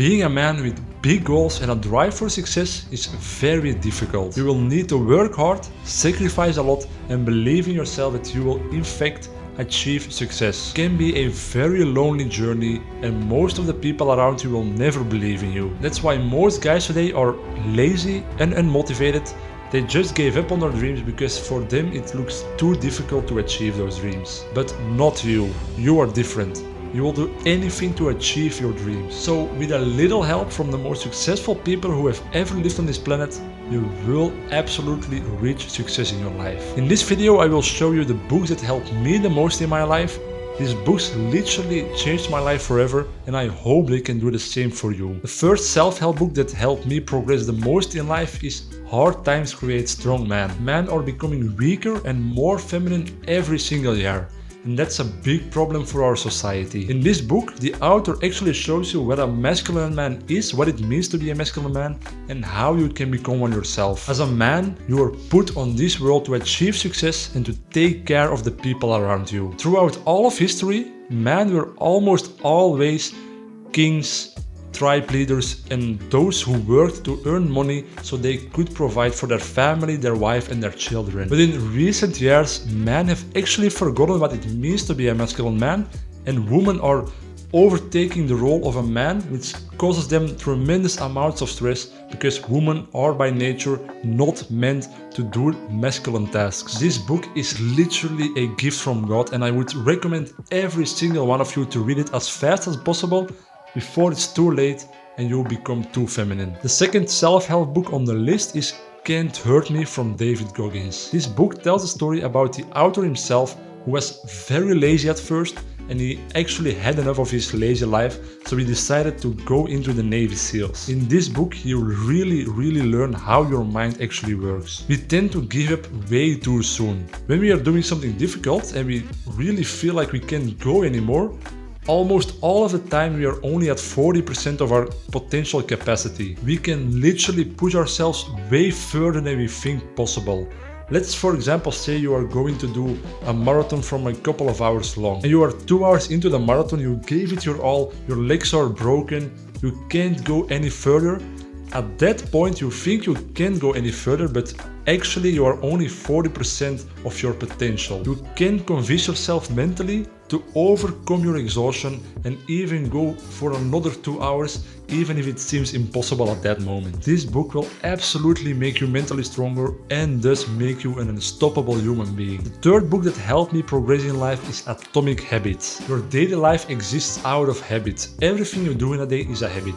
Being a man with big goals and a drive for success is very difficult. You will need to work hard, sacrifice a lot, and believe in yourself that you will in fact achieve success. It can be a very lonely journey, and most of the people around you will never believe in you. That's why most guys today are lazy and unmotivated. They just gave up on their dreams because for them it looks too difficult to achieve those dreams. But not you. You are different. You will do anything to achieve your dreams. So with a little help from the most successful people who have ever lived on this planet, you will absolutely reach success in your life. In this video I will show you the books that helped me the most in my life. These books literally changed my life forever, and I hope they can do the same for you. The first self-help book that helped me progress the most in life is Hard Times Create Strong Men. Men are becoming weaker and more feminine every single year. And that's a big problem for our society. In this book, the author actually shows you what a masculine man is, what it means to be a masculine man, and how you can become one yourself. As a man, you are put on this world to achieve success and to take care of the people around you. Throughout all of history, men were almost always kings, tribe leaders, and those who worked to earn money so they could provide for their family, their wife, and their children. But in recent years, men have actually forgotten what it means to be a masculine man, and women are overtaking the role of a man, which causes them tremendous amounts of stress because women are by nature not meant to do masculine tasks. This book is literally a gift from God, and I would recommend every single one of you to read it as fast as possible before it's too late and you become too feminine. The second self-help book on the list is Can't Hurt Me from David Goggins. This book tells a story about the author himself, who was very lazy at first, and he actually had enough of his lazy life, so he decided to go into the Navy SEALs. In this book you really learn how your mind actually works. We tend to give up way too soon. When we are doing something difficult and we really feel like we can't go anymore, almost all of the time we are only at 40% of our potential capacity. We can literally push ourselves way further than we think possible. Let's for example say you are going to do a marathon from a couple of hours long. And you are 2 hours into the marathon, you gave it your all, your legs are broken, you can't go any further. At that point you think you can't go any further, but actually you are only 40% of your potential. You can convince yourself mentally to overcome your exhaustion and even go for another 2 hours, even if it seems impossible at that moment. This book will absolutely make you mentally stronger and thus make you an unstoppable human being. The third book that helped me progress in life is Atomic Habits. Your daily life exists out of habits. Everything you do in a day is a habit.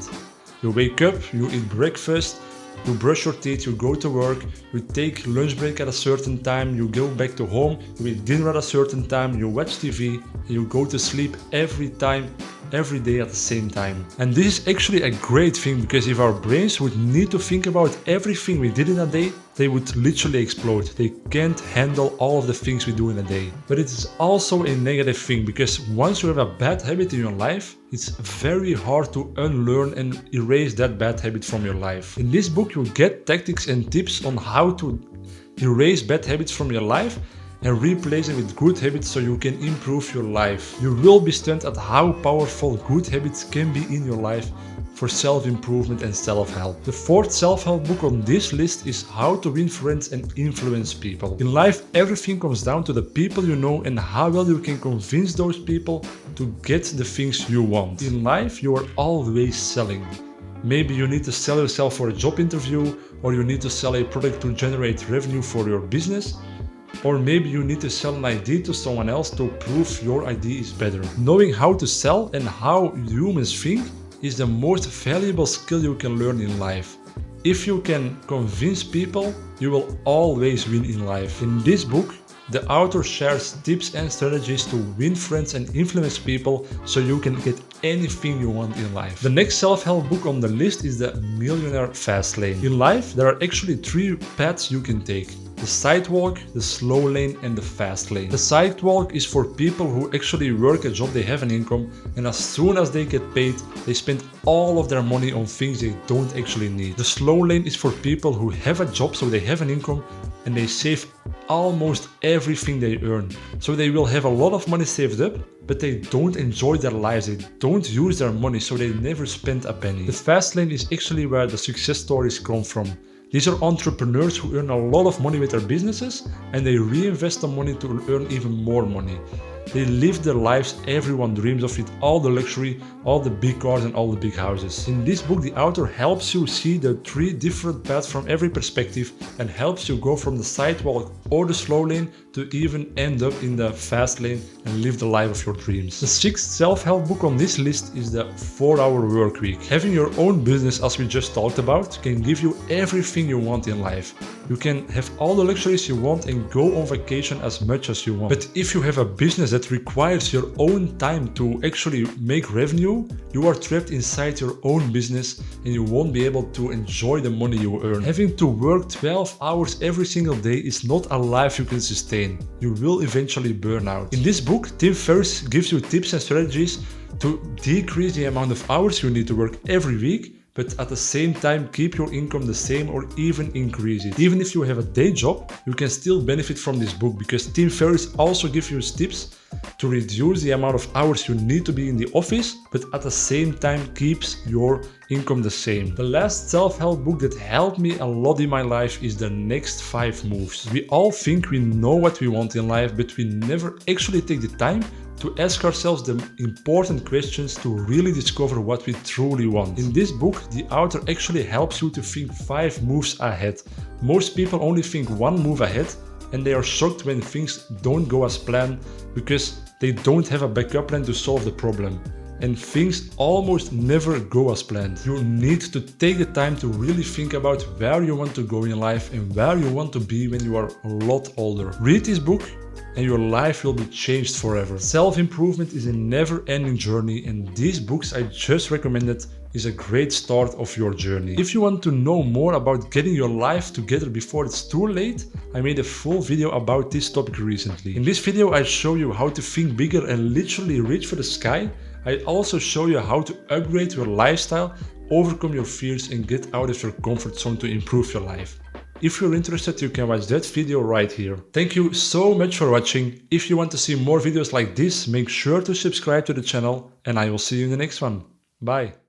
You wake up, you eat breakfast, you brush your teeth, you go to work, you take lunch break at a certain time, you go back to home, you eat dinner at a certain time, you watch TV, and you go to sleep every day at the same time. And this is actually a great thing, because if our brains would need to think about everything we did in a day, they would literally explode. They can't handle all of the things we do in a day. But it is also a negative thing, because once you have a bad habit in your life, it's very hard to unlearn and erase that bad habit from your life. In this book you get tactics and tips on how to erase bad habits from your life and replace them with good habits so you can improve your life. You will be stunned at how powerful good habits can be in your life for self-improvement and self-help. The fourth self-help book on this list is How to Win Friends and Influence People. In life, everything comes down to the people you know and how well you can convince those people to get the things you want. In life, you are always selling. Maybe you need to sell yourself for a job interview, or you need to sell a product to generate revenue for your business. Or maybe you need to sell an idea to someone else to prove your idea is better. Knowing how to sell and how humans think is the most valuable skill you can learn in life. If you can convince people, you will always win in life. In this book, the author shares tips and strategies to win friends and influence people so you can get anything you want in life. The next self-help book on the list is The Millionaire Fast Lane. In life, there are actually 3 paths you can take: the sidewalk, the slow lane, and the fast lane. The sidewalk is for people who actually work a job, they have an income, and as soon as they get paid, they spend all of their money on things they don't actually need. The slow lane is for people who have a job, so they have an income, and they save almost everything they earn. So they will have a lot of money saved up, but they don't enjoy their lives, they don't use their money, so they never spend a penny. The fast lane is actually where the success stories come from. These are entrepreneurs who earn a lot of money with their businesses and they reinvest the money to earn even more money. They live the lives everyone dreams of with all the luxury, all the big cars and all the big houses. In this book, the author helps you see the 3 different paths from every perspective and helps you go from the sidewalk or the slow lane to even end up in the fast lane and live the life of your dreams. The 6th self-help book on this list is the 4-Hour Work Week. Having your own business, as we just talked about, can give you everything you want in life. You can have all the luxuries you want and go on vacation as much as you want. But if you have a business that requires your own time to actually make revenue, you are trapped inside your own business and you won't be able to enjoy the money you earn. Having to work 12 hours every single day is not a life you can sustain. You will eventually burn out. In this book, Tim Ferriss gives you tips and strategies to decrease the amount of hours you need to work every week, but at the same time keep your income the same or even increase it. Even if you have a day job, you can still benefit from this book because Tim Ferriss also gives you tips to reduce the amount of hours you need to be in the office, but at the same time keeps your income the same. The last self-help book that helped me a lot in my life is The Next 5 Moves. We all think we know what we want in life, but we never actually take the time to ask ourselves the important questions to really discover what we truly want. In this book, the author actually helps you to think 5 moves ahead. Most people only think 1 move ahead and they are shocked when things don't go as planned because they don't have a backup plan to solve the problem. And things almost never go as planned. You need to take the time to really think about where you want to go in life and where you want to be when you are a lot older. Read this book and your life will be changed forever. Self-improvement is a never-ending journey and these books I just recommended is a great start of your journey. If you want to know more about getting your life together before it's too late, I made a full video about this topic recently. In this video I show you how to think bigger and literally reach for the sky. I also show you how to upgrade your lifestyle, overcome your fears and get out of your comfort zone to improve your life. If you're interested, you can watch that video right here. Thank you so much for watching. If you want to see more videos like this, make sure to subscribe to the channel and I will see you in the next one. Bye.